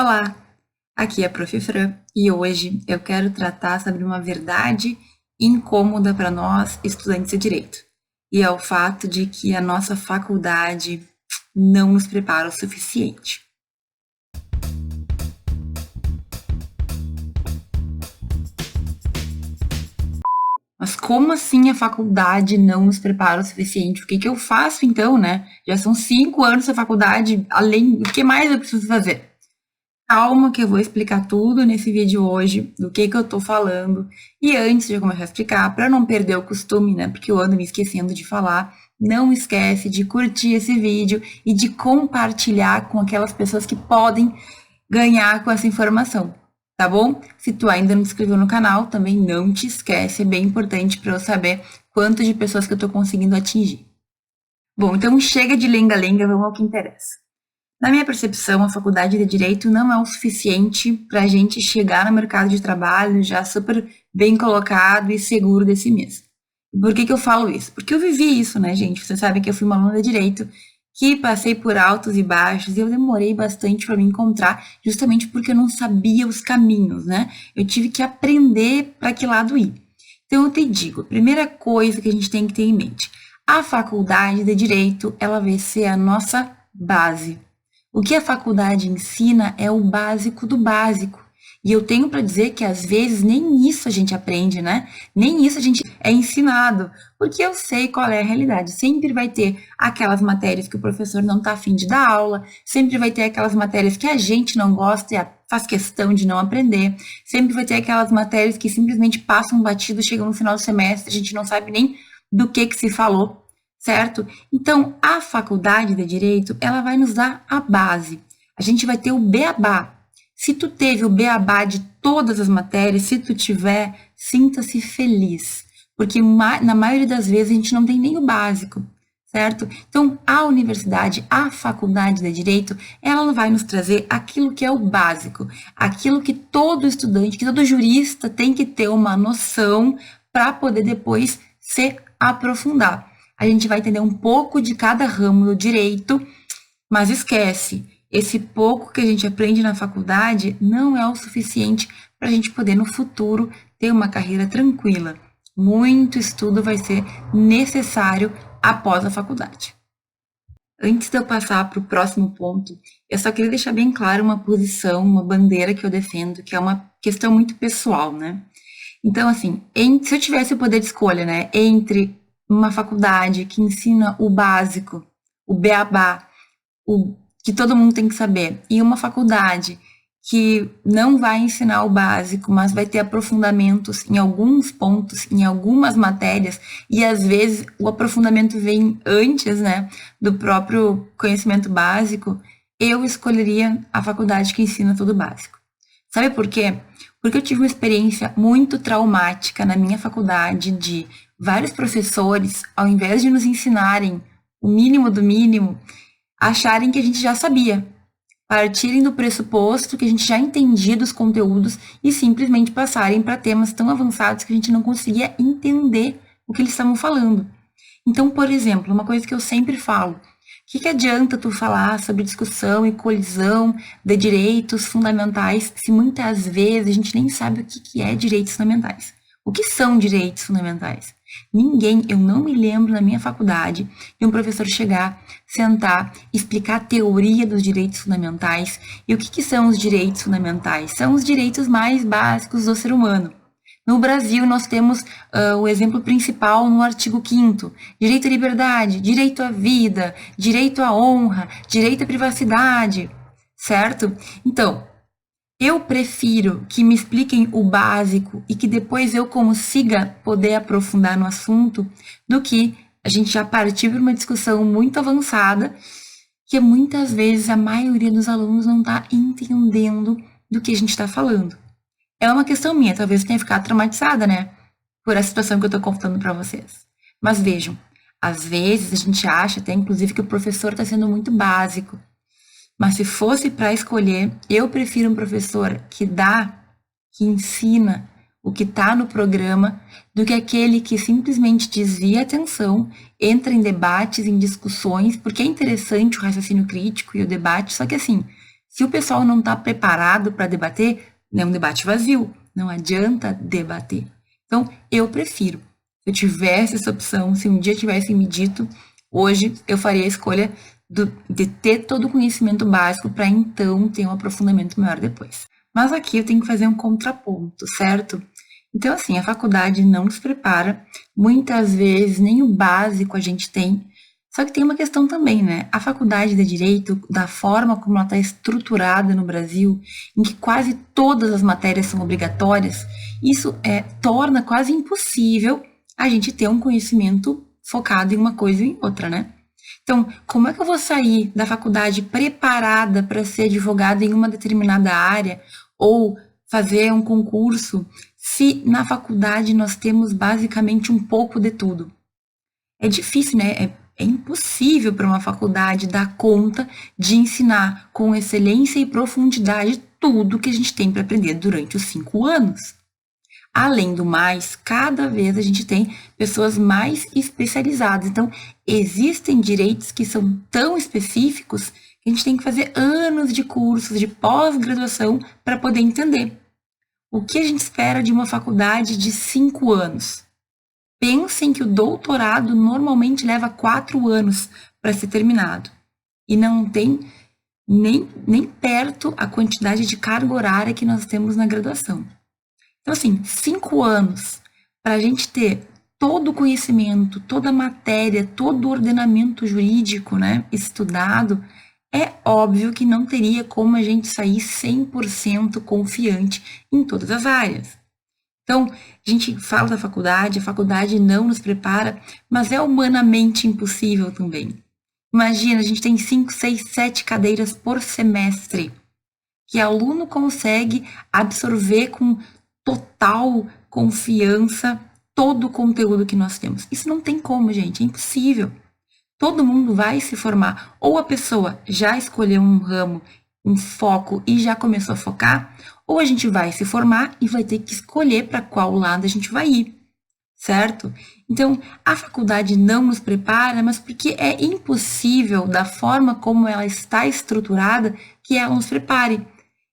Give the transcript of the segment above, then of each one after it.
Olá, aqui é a Prof. Fran e hoje eu quero tratar sobre uma verdade incômoda para nós, estudantes de direito, e é o fato de que a nossa faculdade não nos prepara o suficiente. Mas como assim a faculdade não nos prepara o suficiente? O que que eu faço então, né? Já são 5 anos da faculdade, além, o que mais eu preciso fazer? Calma que eu vou explicar tudo nesse vídeo hoje, do que eu tô falando. E antes de eu começar a explicar, para não perder o costume, né, porque eu ando me esquecendo de falar, não esquece de curtir esse vídeo e de compartilhar com aquelas pessoas que podem ganhar com essa informação, tá bom? Se tu ainda não se inscreveu no canal, também não te esquece, é bem importante para eu saber quanto de pessoas que eu tô conseguindo atingir. Bom, então chega de lenga-lenga, vamos ao que interessa. Na minha percepção, a faculdade de Direito não é o suficiente para a gente chegar no mercado de trabalho já super bem colocado e seguro de si mesmo. E por que que eu falo isso? Porque eu vivi isso, né, gente? Vocês sabem que eu fui uma aluna de Direito, que passei por altos e baixos, e eu demorei bastante para me encontrar, justamente porque eu não sabia os caminhos, né? Eu tive que aprender para que lado ir. Então, eu te digo, a primeira coisa que a gente tem que ter em mente, a faculdade de Direito, ela vai ser a nossa base. O que a faculdade ensina é o básico do básico. E eu tenho para dizer que às vezes nem isso a gente aprende, né? Nem isso a gente é ensinado. Porque eu sei qual é a realidade. Sempre vai ter aquelas matérias que o professor não está afim de dar aula, sempre vai ter aquelas matérias que a gente não gosta e faz questão de não aprender, sempre vai ter aquelas matérias que simplesmente passam batido, chegam no final do semestre, a gente não sabe nem do que se falou, certo? Então, a faculdade de Direito, ela vai nos dar a base. A gente vai ter o beabá. Se tu teve o beabá de todas as matérias, se tu tiver, sinta-se feliz. Porque na maioria das vezes a gente não tem nem o básico, certo? Então, a universidade, a faculdade de Direito, ela vai nos trazer aquilo que é o básico, aquilo que todo estudante, que todo jurista tem que ter uma noção para poder depois se aprofundar. A gente vai entender um pouco de cada ramo do direito, mas esquece, esse pouco que a gente aprende na faculdade não é o suficiente para a gente poder no futuro ter uma carreira tranquila. Muito estudo vai ser necessário após a faculdade. Antes de eu passar para o próximo ponto, eu só queria deixar bem claro uma posição, uma bandeira que eu defendo, que é uma questão muito pessoal, né? Então, assim, se eu tivesse o poder de escolha, né, entre uma faculdade que ensina o básico, o beabá, o que todo mundo tem que saber, e uma faculdade que não vai ensinar o básico, mas vai ter aprofundamentos em alguns pontos, em algumas matérias, e às vezes o aprofundamento vem antes, né, do próprio conhecimento básico, eu escolheria a faculdade que ensina tudo básico. Sabe por quê? Porque eu tive uma experiência muito traumática na minha faculdade de vários professores, ao invés de nos ensinarem o mínimo do mínimo, acharem que a gente já sabia, partirem do pressuposto que a gente já entendia dos conteúdos e simplesmente passarem para temas tão avançados que a gente não conseguia entender o que eles estavam falando. Então, por exemplo, uma coisa que eu sempre falo, o que adianta tu falar sobre discussão e colisão de direitos fundamentais se muitas vezes a gente nem sabe o que é direitos fundamentais? O que são direitos fundamentais? Ninguém, eu não me lembro na minha faculdade de um professor chegar, sentar, explicar a teoria dos direitos fundamentais. E o que são os direitos fundamentais? São os direitos mais básicos do ser humano. No Brasil, nós temos o exemplo principal no artigo 5º, direito à liberdade, direito à vida, direito à honra, direito à privacidade, certo? Então, eu prefiro que me expliquem o básico e que depois eu consiga poder aprofundar no assunto, do que a gente já partir para uma discussão muito avançada, que muitas vezes a maioria dos alunos não está entendendo do que a gente está falando. É uma questão minha, talvez eu tenha ficado traumatizada, né? Por essa situação que eu tô contando para vocês. Mas vejam, às vezes a gente acha até, inclusive, que o professor está sendo muito básico. Mas se fosse para escolher, eu prefiro um professor que dá, que ensina o que está no programa, do que aquele que simplesmente desvia a atenção, entra em debates, em discussões, porque é interessante o raciocínio crítico e o debate, só que assim, Se o pessoal não está preparado para debater, é um debate vazio, não adianta debater. Então, eu prefiro. Se eu tivesse essa opção, se um dia tivessem me dito, hoje eu faria a escolha de ter todo o conhecimento básico para então ter um aprofundamento maior depois. Mas aqui eu tenho que fazer um contraponto, certo? Então, assim, a faculdade não nos prepara, muitas vezes nem o básico a gente tem. Só que tem uma questão também, né? A faculdade de Direito, da forma como ela está estruturada no Brasil, em que quase todas as matérias são obrigatórias, isso torna quase impossível a gente ter um conhecimento focado em uma coisa ou em outra, né? Então, como é que eu vou sair da faculdade preparada para ser advogada em uma determinada área ou fazer um concurso se na faculdade nós temos basicamente um pouco de tudo? É difícil, né? É impossível para uma faculdade dar conta de ensinar com excelência e profundidade tudo que a gente tem para aprender durante os 5 anos. Além do mais, cada vez a gente tem pessoas mais especializadas. Então, existem direitos que são tão específicos que a gente tem que fazer anos de cursos, de pós-graduação para poder entender. O que a gente espera de uma faculdade de 5 anos? Pensem que o doutorado normalmente leva 4 anos para ser terminado. E não tem nem perto a quantidade de carga horária que nós temos na graduação. Então, assim, 5 anos para a gente ter todo o conhecimento, toda a matéria, todo o ordenamento jurídico, né, estudado, é óbvio que não teria como a gente sair 100% confiante em todas as áreas. Então, a gente fala da faculdade, a faculdade não nos prepara, mas é humanamente impossível também. Imagina, a gente tem 5, 6, 7 cadeiras por semestre, que o aluno consegue absorver com total confiança todo o conteúdo que nós temos. Isso não tem como, gente, é impossível. Todo mundo vai se formar. Ou a pessoa já escolheu um ramo, um foco e já começou a focar, ou a gente vai se formar e vai ter que escolher para qual lado a gente vai ir, certo? Então, a faculdade não nos prepara, mas porque é impossível, da forma como ela está estruturada, que ela nos prepare.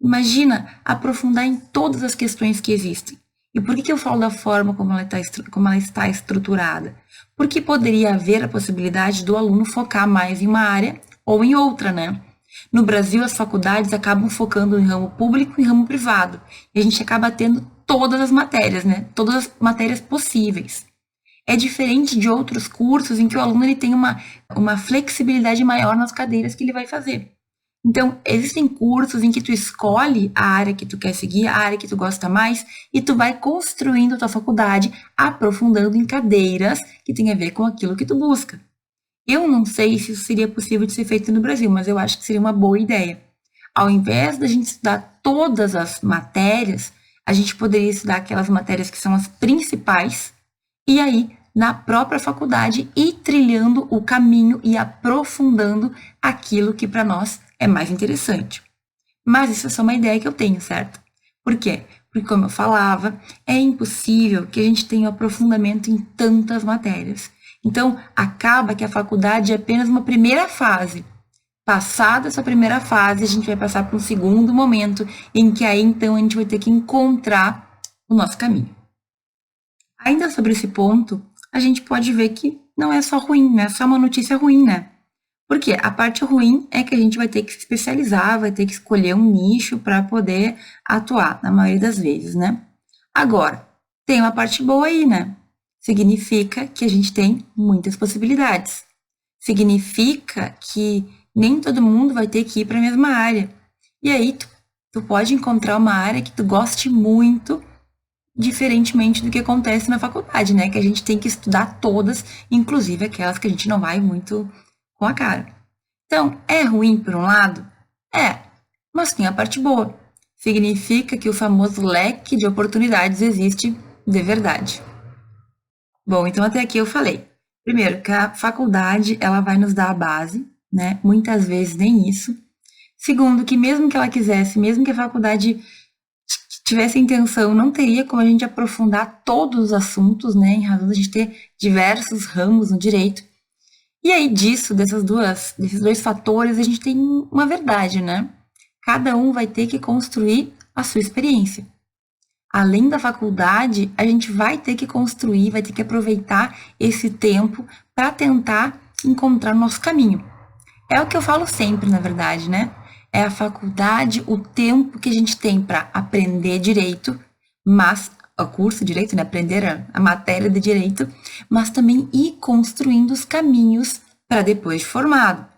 Imagina aprofundar em todas as questões que existem. E por que eu falo da forma como ela está estruturada? Porque poderia haver a possibilidade do aluno focar mais em uma área ou em outra, né? No Brasil, as faculdades acabam focando em ramo público e ramo privado. E a gente acaba tendo todas as matérias, né? Todas as matérias possíveis. É diferente de outros cursos em que o aluno ele tem uma flexibilidade maior nas cadeiras que ele vai fazer. Então, existem cursos em que tu escolhe a área que tu quer seguir, a área que tu gosta mais, e tu vai construindo a tua faculdade, aprofundando em cadeiras que tem a ver com aquilo que tu busca. Eu não sei se isso seria possível de ser feito no Brasil, mas eu acho que seria uma boa ideia. Ao invés da gente estudar todas as matérias, a gente poderia estudar aquelas matérias que são as principais, e aí, na própria faculdade, ir trilhando o caminho e aprofundando aquilo que para nós é mais interessante. Mas isso é só uma ideia que eu tenho, certo? Por quê? Porque, como eu falava, é impossível que a gente tenha um aprofundamento em tantas matérias. Então, acaba que a faculdade é apenas uma primeira fase. Passada essa primeira fase, a gente vai passar para um segundo momento, em que aí, então, a gente vai ter que encontrar o nosso caminho. Ainda sobre esse ponto, a gente pode ver que não é só ruim, não é só uma notícia ruim, né? Porque a parte ruim é que a gente vai ter que se especializar, vai ter que escolher um nicho para poder atuar, na maioria das vezes, né? Agora, tem uma parte boa aí, né? Significa que a gente tem muitas possibilidades. Significa que nem todo mundo vai ter que ir para a mesma área. E aí, tu pode encontrar uma área que tu goste muito, diferentemente do que acontece na faculdade, né? Que a gente tem que estudar todas, inclusive aquelas que a gente não vai muito com a cara. Então, é ruim por um lado? É, mas tem a parte boa. Significa que o famoso leque de oportunidades existe de verdade. Bom, então até aqui eu falei. Primeiro, que a faculdade, ela vai nos dar a base, né? Muitas vezes nem isso. Segundo, que mesmo que ela quisesse, mesmo que a faculdade tivesse intenção, não teria como a gente aprofundar todos os assuntos, né? Em razão de a gente ter diversos ramos no direito. E aí, desses dois fatores, a gente tem uma verdade, né? cada um vai ter que construir a sua experiência. Além da faculdade, a gente vai ter que construir, vai ter que aproveitar esse tempo para tentar encontrar o nosso caminho. É o que eu falo sempre, na verdade, né? É a faculdade, o tempo que a gente tem para aprender direito, mas o curso de direito, né? Aprender a matéria de direito, mas também ir construindo os caminhos para depois de formado.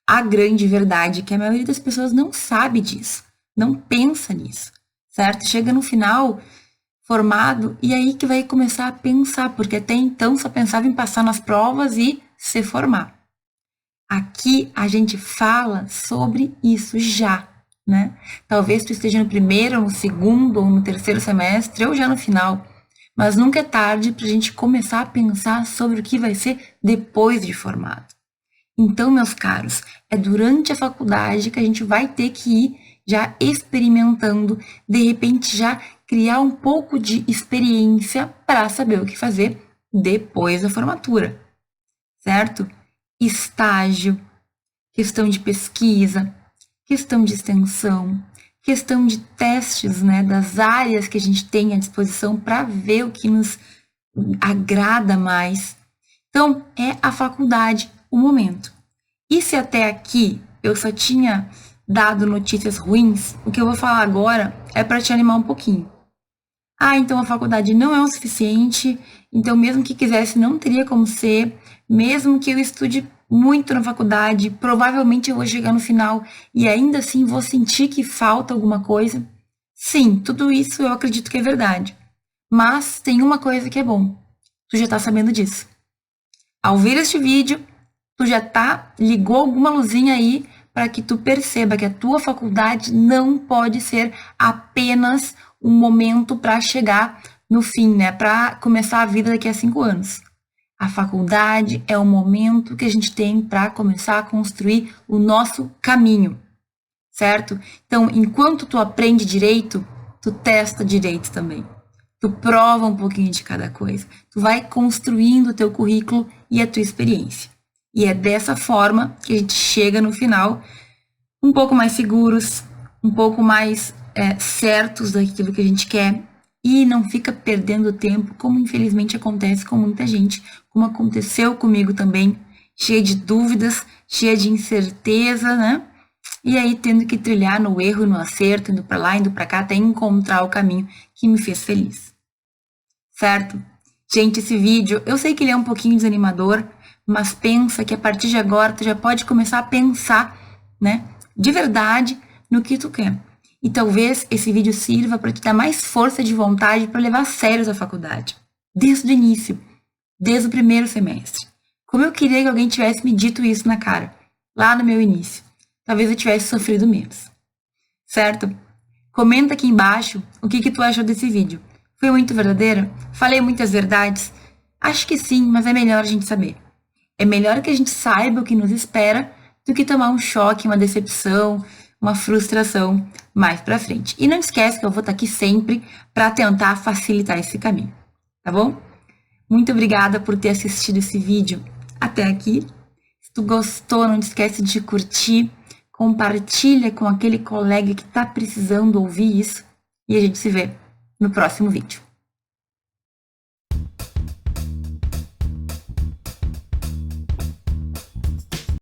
A grande verdade é que a maioria das pessoas não sabe disso, não pensa nisso, certo? Chega no final formado e aí que vai começar a pensar, porque até então só pensava em passar nas provas e se formar. Aqui a gente fala sobre isso já, né? Talvez tu esteja no primeiro, no segundo ou no terceiro semestre ou já no final, mas nunca é tarde para a gente começar a pensar sobre o que vai ser depois de formado. Então, meus caros, é durante a faculdade que a gente vai ter que ir já experimentando, de repente já criar um pouco de experiência para saber o que fazer depois da formatura, certo? Estágio, questão de pesquisa, questão de extensão, questão de testes, né, das áreas que a gente tem à disposição para ver o que nos agrada mais. Então, é a faculdade o momento. E se até aqui eu só tinha dado notícias ruins, o que eu vou falar agora é para te animar um pouquinho. Então a faculdade não é o suficiente, então mesmo que quisesse não teria como ser, mesmo que eu estude muito na faculdade, provavelmente eu vou chegar no final e ainda assim vou sentir que falta alguma coisa. Sim, tudo isso eu acredito que é verdade. Mas tem uma coisa que é bom, tu já tá sabendo disso. Ao ver este vídeo, tu já ligou alguma luzinha aí para que tu perceba que a tua faculdade não pode ser apenas um momento para chegar no fim, né? Para começar a vida daqui a 5 anos. A faculdade é o momento que a gente tem para começar a construir o nosso caminho, certo? Então, enquanto tu aprende direito, tu testa direito também. Tu prova um pouquinho de cada coisa. Tu vai construindo o teu currículo e a tua experiência. E é dessa forma que a gente chega no final um pouco mais seguros, um pouco mais certos daquilo que a gente quer e não fica perdendo tempo, como infelizmente acontece com muita gente, como aconteceu comigo também, cheia de dúvidas, cheia de incerteza, né? E aí tendo que trilhar no erro e no acerto, indo para lá, indo para cá, até encontrar o caminho que me fez feliz. Certo? Gente, esse vídeo, eu sei que ele é um pouquinho desanimador, mas pensa que a partir de agora tu já pode começar a pensar, né, de verdade no que tu quer. E talvez esse vídeo sirva para te dar mais força de vontade para levar a sério a faculdade, desde o início, desde o primeiro semestre. Como eu queria que alguém tivesse me dito isso na cara, lá no meu início. Talvez eu tivesse sofrido menos. Certo? Comenta aqui embaixo o que tu achou desse vídeo. Foi muito verdadeiro? Falei muitas verdades? Acho que sim, mas é melhor a gente saber. É melhor que a gente saiba o que nos espera do que tomar um choque, uma decepção, uma frustração mais pra frente. E não esquece que eu vou estar aqui sempre para tentar facilitar esse caminho, tá bom? Muito obrigada por ter assistido esse vídeo até aqui. Se tu gostou, não esquece de curtir, compartilha com aquele colega que está precisando ouvir isso e a gente se vê no próximo vídeo.